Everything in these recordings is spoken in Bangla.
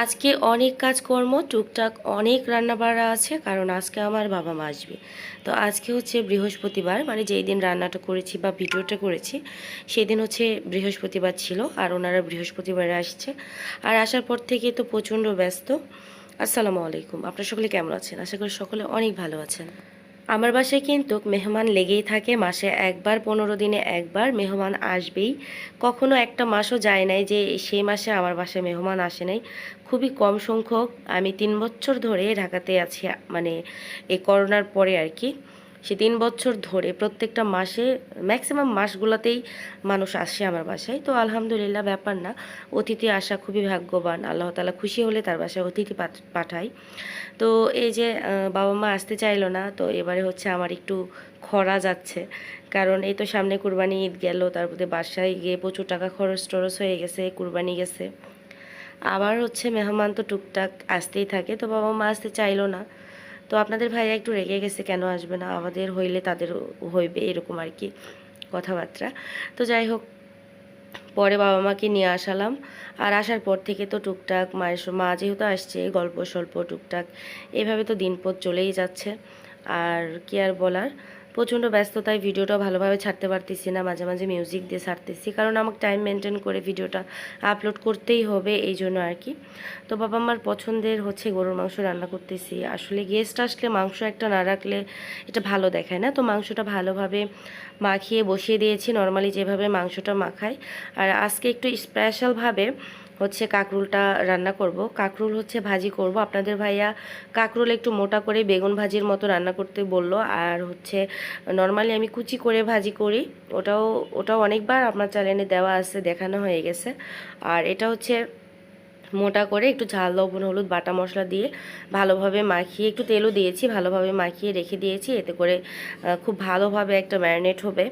আজকে অনেক কাজকর্ম টুকটাক অনেক রান্নাবাড়া আছে, কারণ আজকে আমার বাবা মা আসবে। তো আজকে হচ্ছে বৃহস্পতিবার, মানে যেই দিন রান্নাটা করেছি বা ভিডিওটা করেছি সেই দিন হচ্ছে বৃহস্পতিবার ছিল, আর ওনারা বৃহস্পতিবারে আসছে। আর আসার পর থেকে তো প্রচণ্ড ব্যস্ত। আসসালামু আলাইকুম, আপনারা সকলে কেমন আছেন? আশা করি সকলে অনেক ভালো আছেন। আমার বাসায় কিন্তু মেহমান লেগেই থাকে, মাসে একবার 15 দিনে একবার মেহমান আসবেই। কখনো একটা মাসও যায় নাই যে সেই মাসে আমার বাসায় মেহমান আসে নাই। খুবই কম সংখ্যক। আমি 3 বছর ধরে ঢাকাতে আছি, মানে এই করোনার পরে আর কি। সে 3 বছর ধরে প্রত্যেকটা মাসে ম্যাক্সিমাম মাসগুলোতেই মানুষ আসে আমার বাসায়। তো আলহামদুলিল্লাহ, ব্যাপার না। অতিথি আসা খুবই ভাগ্যবান, আল্লাহ তাআলা খুশি হলে তার বাসায় অতিথি পাঠায়। তো এই যে বাবা মা আসতে চাইলো না, তো এবারে হচ্ছে আমার একটু খরা যাচ্ছে। কারণ এই তো সামনে কুরবানি ঈদ গেল, তারপরে বাসায় গিয়ে প্রচুর টাকা খরচ টরচ হয়ে গেছে, কুরবানি গেছে। আবার হচ্ছে মেহমান তো টুকটাক আসতেই থাকে, তো বাবা মা আসতে চাইলো না। তো আপনাদের ভাইয়া একটু রেগে গেছে, কেন আসবে না, আমাদের হইলে তাদের হইবে, এরকম আর কি কথাবার্তা। তো যাই হোক, পরে বাবা মাকে নিয়ে আসালাম। আর আসার পর থেকে তো টুকটাক মা যেহেতু আসছে, গল্প স্বল্প টুকটাক এভাবে তো দিনপথ চলেই যাচ্ছে। আর কি আর বলার, প্রচণ্ড ব্যস্ততায় ভিডিওটা ভালোভাবে ছাড়তে পারতেছি না, মাঝে মাঝে মিউজিক দিয়ে ছাড়তেছি, কারণ আমাকে টাইম মেনটেন করে ভিডিওটা আপলোড করতেই হবে, এই জন্য আর কি। তো বাবা মার পছন্দের হচ্ছে গরুর মাংস রান্না করতেছি। আসলে গেস্ট আসলে মাংস একটা না রাখলে এটা ভালো দেখায় না। তো মাংসটা ভালোভাবে মাখিয়ে বসিয়ে দিয়েছি, নর্মালি যেভাবে মাংসটা মাখাই। আর আজকে একটু স্পেশালভাবে হচ্ছে কাঁকরুলটা রান্না করব। কাঁকরুল হচ্ছে ভাজি করব। আপনাদের ভাইয়া কাঁকরুল একটু মোটা করে বেগুন ভাজির মতো রান্না করতে বলল। আর হচ্ছে নর্মালি আমি কুচি করে ভাজি করি, ওটাও ওটাও অনেকবার আপনার চ্যানেলে দেওয়া আছে, দেখানো হয়ে গেছে। আর এটা হচ্ছে মোটা করে একটু ঝাল লবণ হলুদ বাটা মশলা দিয়ে ভালোভাবে মাখিয়ে, একটু তেলও দিয়েছি, ভালোভাবে মাখিয়ে রেখে দিয়েছি। এতে করে খুব ভালোভাবে একটা ম্যারিনেট হবে,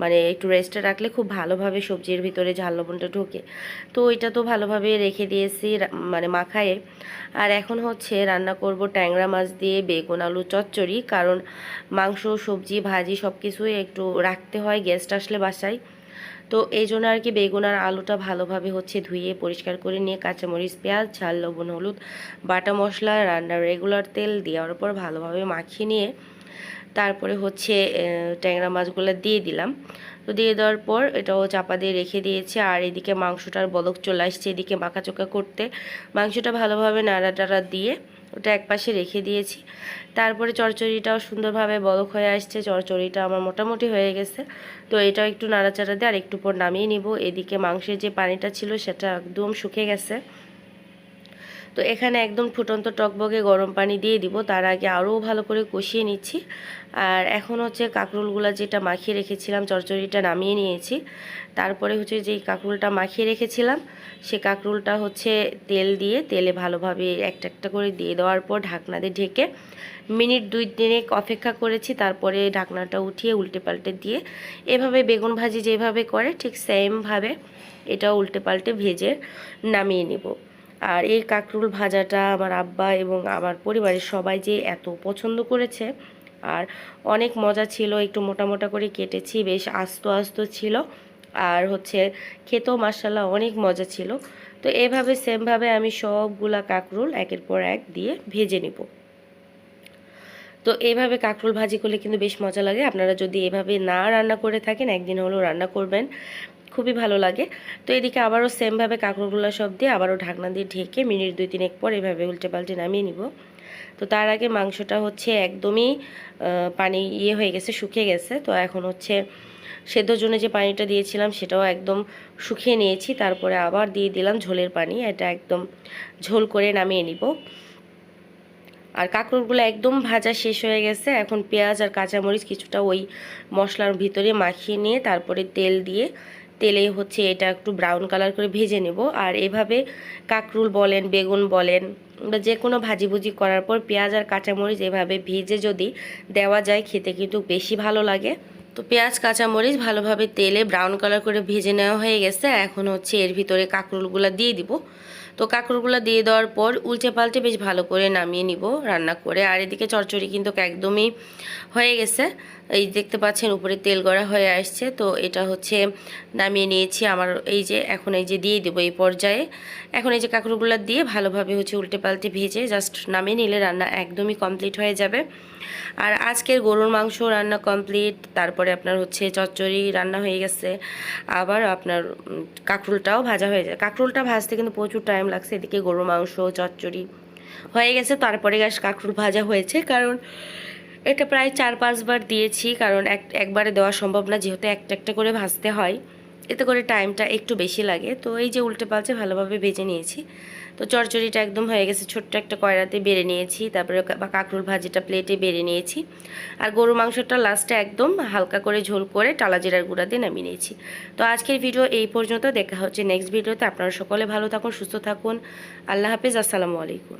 মানে একটু রেস্টে রাখলে খুব ভালোভাবে সবজির ভিতরে ঝাল লবণটা ঢোকে। তো এটা তো ভালোভাবে রেখে দিয়েছি মানে মাখায়ে। আর এখন হচ্ছে রান্না করব ট্যাংরা মাছ দিয়ে বেগুন আলু চচ্চড়ি, কারণ মাংস সবজি ভাজি সব কিছুই একটু রাখতে হয় গেস্ট আসলে বাসায়। তো এই জন্য আর কি বেগুন আর আলুটা ভালোভাবে হচ্ছে ধুয়ে পরিষ্কার করে নিয়ে কাঁচামরিচ পেঁয়াজ ঝাল লবণ হলুদ বাটা মশলা রান্নার রেগুলার তেল দেওয়ার পর ভালোভাবে মাখিয়ে নিয়ে তারপরে হচ্ছে ট্যাংরা মাছগুলো দিয়ে দিলাম। তো দিয়ে দেওয়ার পর এটাও চাপা দিয়ে রেখে দিয়েছি। আর এদিকে মাংসটার বলক চলে আসছে, এদিকে মাখাচোকা করতে মাংসটা ভালোভাবে নাড়া টাড়া দিয়ে ওটা একপাশে রেখে দিয়েছি। তারপরে চচ্চড়িটাও সুন্দরভাবে বলক হয়ে আসছে, চচ্চড়িটা আমার মোটামুটি হয়ে গেছে। তো এটাও একটু নাড়াচাড়া দিয়ে আর একটু পর নামিয়ে নিব। এদিকে মাংসের যে পানিটা ছিল সেটা একদম শুকিয়ে গেছে। তো এখানে একদম ফুটন্ত টকবগে গরম পানি দিয়ে দিব, তার আগে আরও ভালো করে কষিয়ে নিচ্ছি। আর এখন হচ্ছে কাঁকরোলগুলো যেটা মাখিয়ে রেখেছিলাম, চচ্চড়িটা নামিয়ে নিয়েছি। তারপরে হচ্ছে যেই কাঁকরোলটা মাখিয়ে রেখেছিলাম সে কাঁকরোলটা হচ্ছে তেল দিয়ে তেলে ভালোভাবে একটা একটা করে দিয়ে দেওয়ার পর ঢাকনা দিয়ে ঢেকে মিনিট 2-3 অপেক্ষা করেছি। তারপরে ঢাকনাটা উঠিয়ে উল্টে পাল্টে দিয়ে এভাবে বেগুন ভাজি যেভাবে করে ঠিক সেমভাবে এটাও উল্টে পাল্টে ভেজে নামিয়ে নিব। আর এই কাঁকরোল ভাজাটা আমার আব্বা এবং আমার পরিবারের সবাই যে এত পছন্দ করেছে, আর অনেক মজা ছিল। একটু মোটা মোটা করে কেটেছি, বেশ আস্ত আস্ত ছিল। আর হচ্ছে খেতেও মাশাআল্লাহ অনেক মজা ছিল। তো এভাবে সেমভাবে আমি সবগুলা কাঁকরোল একের পর এক দিয়ে ভেজে নিব। তো এইভাবে কাঁকরোল ভাজি করলে কিন্তু বেশ মজা লাগে। আপনারা যদি এভাবে না রান্না করে থাকেন, একদিন হলেও রান্না করবেন, খুবই ভালো লাগে। তো এদিকে আবারও সেমভাবে কাঁকরোলগুলো সব দিয়ে আবারও ঢাকনা দিয়ে ঢেকে মিনিট 2-3 পর এভাবে উল্টে পাল্টে নামিয়ে নিব। তো তার আগে মাংসটা হচ্ছে একদমই পানি হয়ে গেছে, শুকিয়ে গেছে। তো এখন হচ্ছে সেদ্ধর জন্য যে পানিটা দিয়েছিলাম সেটাও একদম শুকিয়ে নিয়েছি। তারপরে আবার দিয়ে দিলাম ঝোলের পানি, এটা একদম ঝোল করে নামিয়ে নিব। আর কাঁকরোলগুলো একদম ভাজা শেষ হয়ে গেছে। এখন পেঁয়াজ আর কাঁচামরিচ কিছুটা ওই মশলার ভিতরে মাখিয়ে নিয়ে তারপরে তেল দিয়ে তেলে হচ্ছে এটা একটু ব্রাউন কালার করে ভেজে নেব। আর এভাবে কাঁকরোল বলেন বেগুন বলেন বা যে কোনো ভাজিভুজি করার পর পেঁয়াজ আর কাঁচামরিচ এভাবে ভেজে যদি দেওয়া যায় খেতে কিন্তু বেশি ভালো লাগে। তো পেঁয়াজ কাঁচামরিচ ভালোভাবে তেলে ব্রাউন কালার করে ভেজে নেওয়া হয়ে গেছে। এখন হচ্ছে এর ভিতরে কাঁকরোলগুলো দিয়ে দিব। তো কাঁকরোলগুলো দিয়ে দেওয়ার পর উল্টে পাল্টে বেশ ভালো করে নামিয়ে নিব রান্না করে। আর এদিকে চচ্চড়ি কিন্তু একদমই হয়ে গেছে। এই দেখতে পাচ্ছেন উপরে তেল গড়া হয়ে আসছে, তো এটা হচ্ছে নামিয়ে নিয়েছি। আমার এই যে এখন এই যে দিয়ে দেবো এই পর্যায়ে। এখন এই যে কাঁকড়গুলো দিয়ে ভালোভাবে হচ্ছে উল্টে পাল্টে ভেজে জাস্ট নামিয়ে নিলে রান্না একদমই কমপ্লিট হয়ে যাবে। আর আজকের গরুর মাংস রান্না কমপ্লিট, তারপরে আপনার হচ্ছে চচ্চড়ি রান্না হয়ে গেছে, আবার আপনার কাঁকরোলটাও ভাজা হয়ে যায়। কাঁকরোলটা ভাজতে কিন্তু প্রচুর টাইম লাগছে, এদিকে গরুর মাংস চচ্চড়ি হয়ে গেছে, তারপরে কাঁকরোল ভাজা হয়েছে। কারণ এটা প্রায় 4-5 বার দিয়েছি, কারণ একবারে দেওয়া সম্ভব না, যেহেতু একটা একটা করে ভাজতে হয়, এতে করে টাইমটা একটু বেশি লাগে। তো এই যে উল্টে পাল্টে ভালোভাবে ভেজে নিয়েছি। তো চচ্চড়িটা একদম হয়ে গেছে, ছোট্ট একটা কড়াইতে বেড়ে নিয়েছি, তারপরে কাঁকরোল ভাজিটা প্লেটে বেড়ে নিয়েছি। আর গরুর মাংসটা লাস্টে একদম হালকা করে ঝোল করে টালা জিরার গুঁড়া দিয়ে নামিয়ে নিয়েছি। তো আজকের ভিডিও এই পর্যন্ত, দেখা হচ্ছে নেক্সট ভিডিওতে। আপনারা সকলে ভালো থাকুন, সুস্থ থাকুন। আল্লাহ হাফিজ, আসসালামু আলাইকুম।